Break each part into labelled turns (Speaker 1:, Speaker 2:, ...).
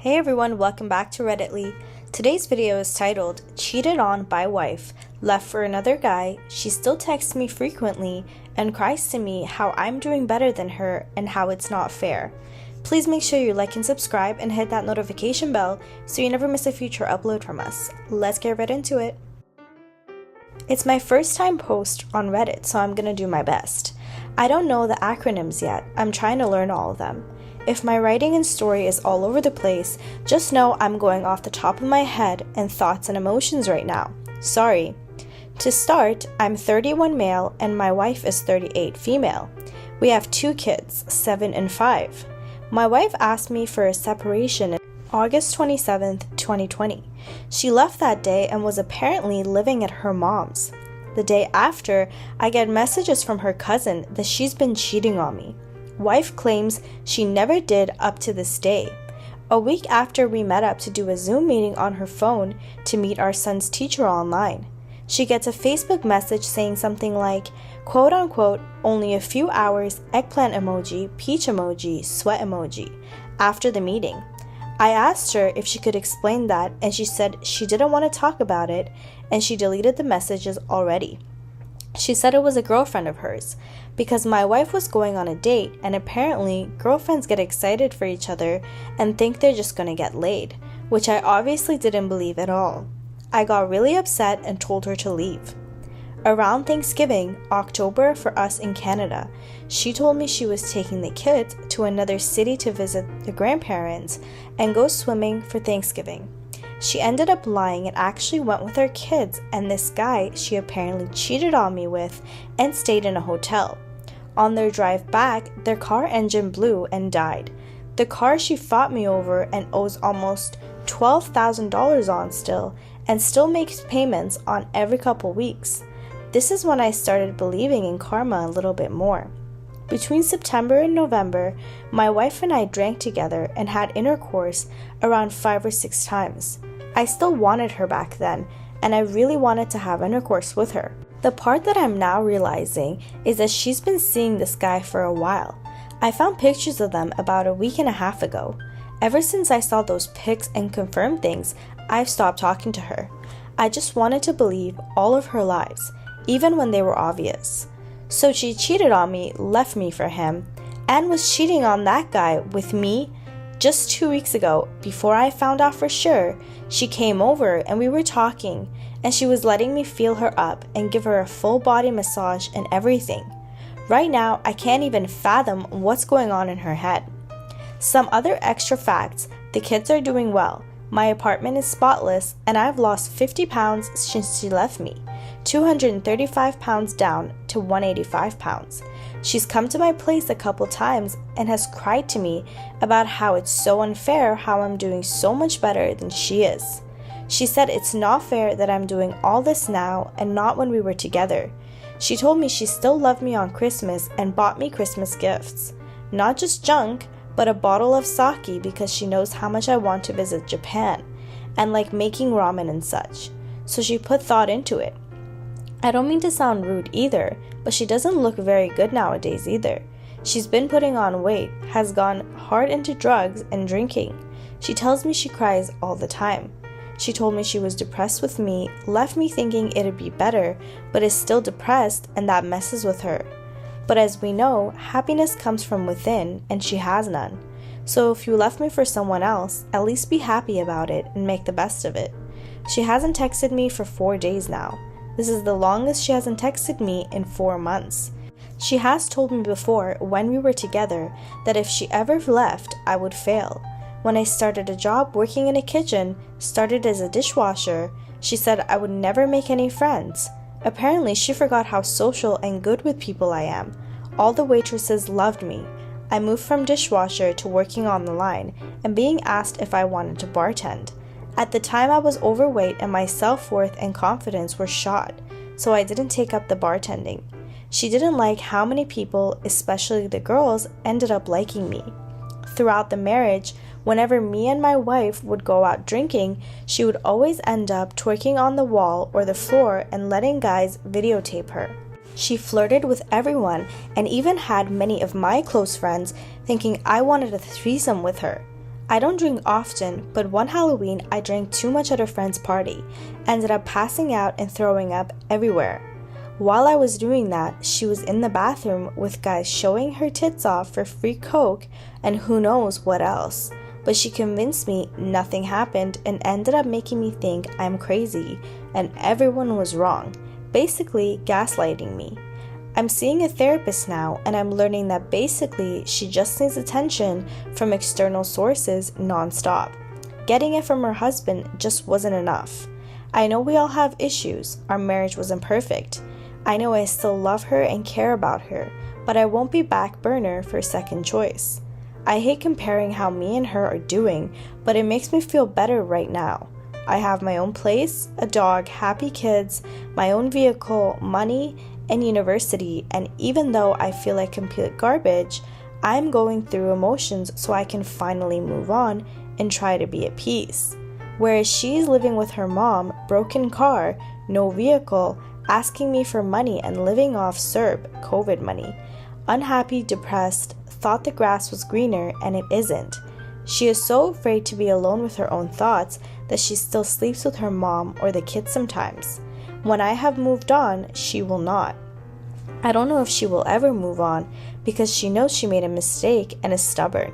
Speaker 1: Hey everyone, welcome back to Redditly. Today's video is titled, Cheated on by Wife, Left for Another Guy, She Still Texts Me Frequently, and Cries to Me how I'm doing better than her and how it's not fair. Please make sure you like and subscribe and hit that notification bell so you never miss a future upload from us. Let's get right into it. It's my first time post on Reddit, so I'm gonna do my best. I don't know the acronyms yet, I'm trying to learn all of them. If my writing and story is all over the place, just know I'm going off the top of my head and thoughts and emotions right now. Sorry. To start, I'm 31 male and my wife is 38 female. We have 2 kids, 7 and 5. My wife asked me for a separation on August 27th, 2020. She left that day and was apparently living at her mom's. The day after, I get messages from her cousin that she's been cheating on me. Wife claims she never did up to this day. A week after we met up to do a Zoom meeting on her phone to meet our son's teacher online, she gets a Facebook message saying something like, quote unquote, only a few hours, eggplant emoji, peach emoji, sweat emoji, after the meeting. I asked her if she could explain that and she said she didn't want to talk about it and she deleted the messages already. She said it was a girlfriend of hers because my wife was going on a date and apparently girlfriends get excited for each other and think they're just gonna get laid, which I obviously didn't believe at all. I got really upset and told her to leave. Around Thanksgiving, October for us in Canada, she told me she was taking the kids to another city to visit the grandparents and go swimming for Thanksgiving. She ended up lying and actually went with her kids and this guy she apparently cheated on me with and stayed in a hotel. On their drive back, their car engine blew and died. The car she fought me over and owes almost $12,000 on still and still makes payments on every couple weeks. This is when I started believing in karma a little bit more. Between September and November, my wife and I drank together and had intercourse around 5 or 6 times. I still wanted her back then, and I really wanted to have intercourse with her. The part that I'm now realizing is that she's been seeing this guy for a while. I found pictures of them about a week and a half ago. Ever since I saw those pics and confirmed things, I've stopped talking to her. I just wanted to believe all of her lies, even when they were obvious. So she cheated on me, left me for him, and was cheating on that guy with me. Just 2 weeks ago, before I found out for sure, she came over and we were talking, and she was letting me feel her up and give her a full body massage and everything. Right now, I can't even fathom what's going on in her head. Some other extra facts: the kids are doing well, my apartment is spotless, and I've lost 50 pounds since she left me, 235 pounds down to 185 pounds. She's come to my place a couple times and has cried to me about how it's so unfair how I'm doing so much better than she is. She said it's not fair that I'm doing all this now and not when we were together. She told me she still loved me on Christmas and bought me Christmas gifts. Not just junk, but a bottle of sake because she knows how much I want to visit Japan and like making ramen and such. So she put thought into it. I don't mean to sound rude either, but she doesn't look very good nowadays either. She's been putting on weight, has gone hard into drugs and drinking. She tells me she cries all the time. She told me she was depressed with me, left me thinking it'd be better, but is still depressed and that messes with her. But as we know, happiness comes from within and she has none. So if you left me for someone else, at least be happy about it and make the best of it. She hasn't texted me for 4 days now. This is the longest she hasn't texted me in 4 months. She has told me before, when we were together, that if she ever left, I would fail. When I started a job working in a kitchen, started as a dishwasher, she said I would never make any friends. Apparently, she forgot how social and good with people I am. All the waitresses loved me. I moved from dishwasher to working on the line and being asked if I wanted to bartend. At the time, I was overweight and my self-worth and confidence were shot, so I didn't take up the bartending. She didn't like how many people, especially the girls, ended up liking me. Throughout the marriage, whenever me and my wife would go out drinking, she would always end up twerking on the wall or the floor and letting guys videotape her. She flirted with everyone and even had many of my close friends thinking I wanted a threesome with her. I don't drink often, but one Halloween I drank too much at a friend's party, ended up passing out and throwing up everywhere. While I was doing that, she was in the bathroom with guys showing her tits off for free coke and who knows what else. But she convinced me nothing happened and ended up making me think I'm crazy and everyone was wrong, basically gaslighting me. I'm seeing a therapist now and I'm learning that basically she just needs attention from external sources nonstop. Getting it from her husband just wasn't enough. I know we all have issues, our marriage wasn't perfect. I know I still love her and care about her, but I won't be back burner for second choice. I hate comparing how me and her are doing, but it makes me feel better right now. I have my own place, a dog, happy kids, my own vehicle, money, and university, and even though I feel like complete garbage, I'm going through emotions so I can finally move on and try to be at peace. Whereas she's living with her mom, broken car, no vehicle, asking me for money and living off COVID money. Unhappy, depressed, thought the grass was greener and it isn't. She is so afraid to be alone with her own thoughts that she still sleeps with her mom or the kids sometimes. When I have moved on, she will not. I don't know if she will ever move on because she knows she made a mistake and is stubborn.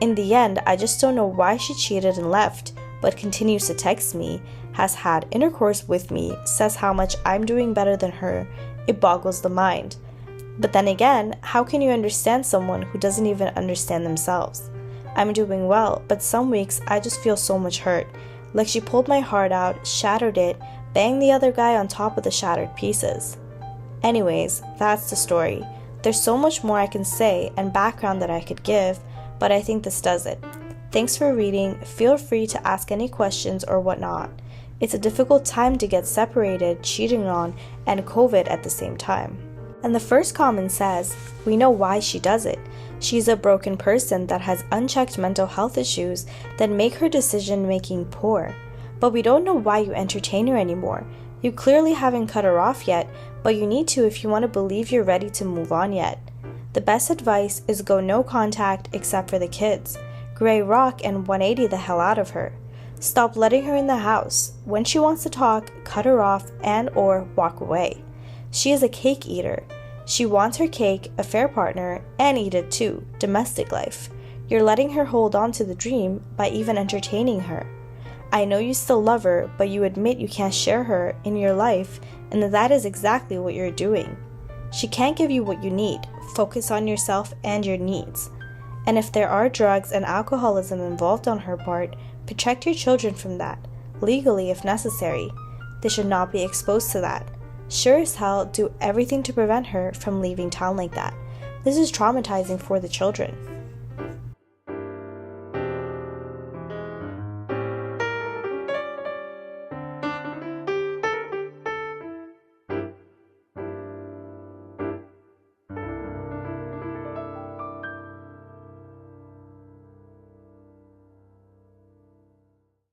Speaker 1: In the end, I just don't know why she cheated and left, but continues to text me, has had intercourse with me, says how much I'm doing better than her. It boggles the mind. But then again, how can you understand someone who doesn't even understand themselves? I'm doing well, but some weeks I just feel so much hurt. Like she pulled my heart out, shattered it, banged the other guy on top of the shattered pieces. Anyways, that's the story. There's so much more I can say and background that I could give, but I think this does it. Thanks for reading. Feel free to ask any questions or whatnot. It's a difficult time to get separated, cheating on, and COVID at the same time. And the first comment says, we know why she does it. She's a broken person that has unchecked mental health issues that make her decision making poor. But we don't know why you entertain her anymore. You clearly haven't cut her off yet, but you need to if you want to believe you're ready to move on yet. The best advice is go no contact except for the kids. Gray rock and 180 the hell out of her. Stop letting her in the house. When she wants to talk, cut her off and or walk away. She is a cake eater. She wants her cake, a fair partner, and eat it too, domestic life. You're letting her hold on to the dream by even entertaining her. I know you still love her, but you admit you can't share her in your life, and that is exactly what you're doing. She can't give you what you need. Focus on yourself and your needs. And if there are drugs and alcoholism involved on her part, protect your children from that, legally if necessary. They should not be exposed to that. Sure as hell, do everything to prevent her from leaving town like that. This is traumatizing for the children.